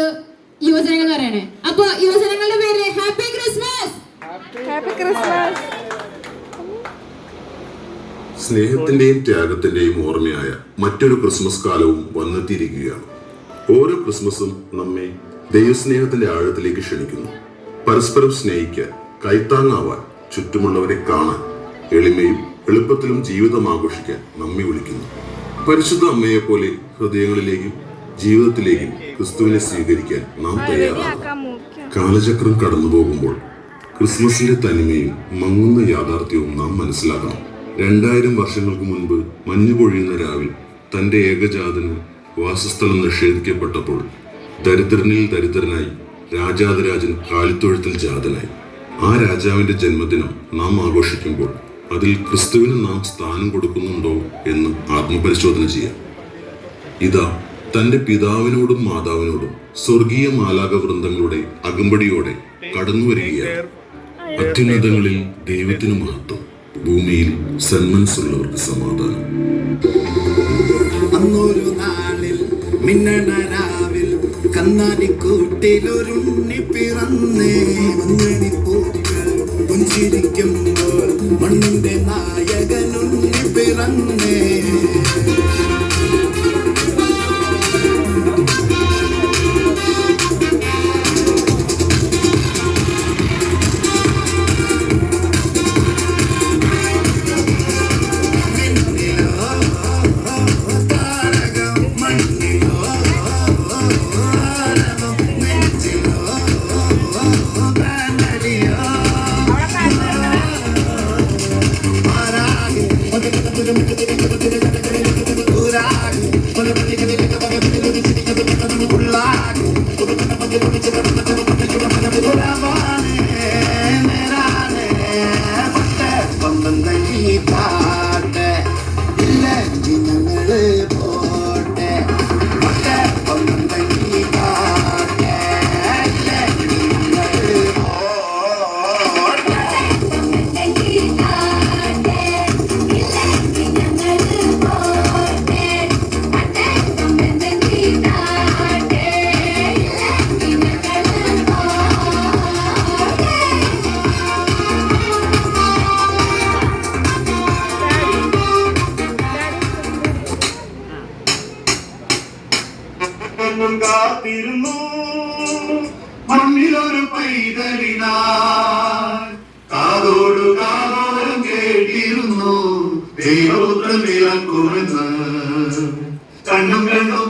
പറയുന്നത് യുവജനങ്ങൾ പറയണേ. അപ്പൊ യുവജനങ്ങളുടെ പേര് ഹാപ്പി ക്രിസ്മസ്. Happy Christmas. സ്നേഹത്തിന്റെയും ത്യാഗത്തിന്റെയും ഓർമ്മയായ മറ്റൊരു ക്രിസ്മസ് കാലവും വന്നെത്തിയിരിക്കുകയാണ്. ഓരോ ക്രിസ്മസും നമ്മെ ദൈവസ്നേഹത്തിന്റെ ആഴത്തിലേക്ക് ക്ഷണിക്കുന്നു. പരസ്പരം സ്നേഹിക്കാൻ, കൈത്താങ്ങാവാൻ, ചുറ്റുമുള്ളവരെ കാണാൻ, എളിമയും എളുപ്പത്തിലും ജീവിതം ആഘോഷിക്കാൻ നമ്മെ വിളിക്കുന്നു. പരിശുദ്ധ അമ്മയെ പോലെ ഹൃദയങ്ങളിലേക്കും ജീവിതത്തിലേക്കും ക്രിസ്തുവിനെ സ്വീകരിക്കാൻ നാം തയ്യാറാണ്. കാലചക്രം കടന്നു പോകുമ്പോൾ ക്രിസ്മസിന്റെ തനിമയും മങ്ങുന്ന യാഥാർത്ഥ്യവും നാം മനസ്സിലാക്കണം. 2000 വർഷങ്ങൾക്ക് മുൻപ് മഞ്ഞു പൊഴിയുന്ന രാവിൽ തന്റെ ഏകജാതന് വാസസ്ഥലം നിഷേധിക്കപ്പെട്ടപ്പോൾ ദരിദ്രനിൽ ദരിദ്രനായി രാജാതിരാജൻ കാലിത്തൊഴുത്തിൽ ജാതനായി. ആ രാജാവിന്റെ ജന്മദിനം നാം ആഘോഷിക്കുമ്പോൾ അതിൽ ക്രിസ്തുവിന് നാം സ്ഥാനം കൊടുക്കുന്നുണ്ടോ എന്ന് ആത്മപരിശോധന ചെയ്യാം. ഇതാ തന്റെ പിതാവിനോടും മാതാവിനോടും സ്വർഗീയ മാലാക വൃന്ദങ്ങളുടെ അകമ്പടിയോടെ കടന്നു വരികയാണ്. അത്യുന്നതങ്ങളിൽ ദൈവത്തിന് മഹത്വം, ഭൂമിയിൽ സന്മനസ്സുള്ളവർക്ക് സമാധാനം. അന്നൊരു നാളിൽ മിന്നണ രാവിൽ കന്നാലിക്കൂട്ടിലൊരുണ്ണി പിറന്നേ. മഞ്ഞണിപ്പൂക്കൾ പുഞ്ചിരിക്കുമ്പോൾ മണ്ണിന്റെ നായകനുണ്ണി പിറന്നേ. കാത്തിരുന്നു മണ്ണിലൊരു പൈതലിനായി, കാതോടു കാതോരം കേട്ടിരുന്നു ദൈവപുത്രൻ പിറക്കുമെന്ന്. കണ്ണും കണ്ണും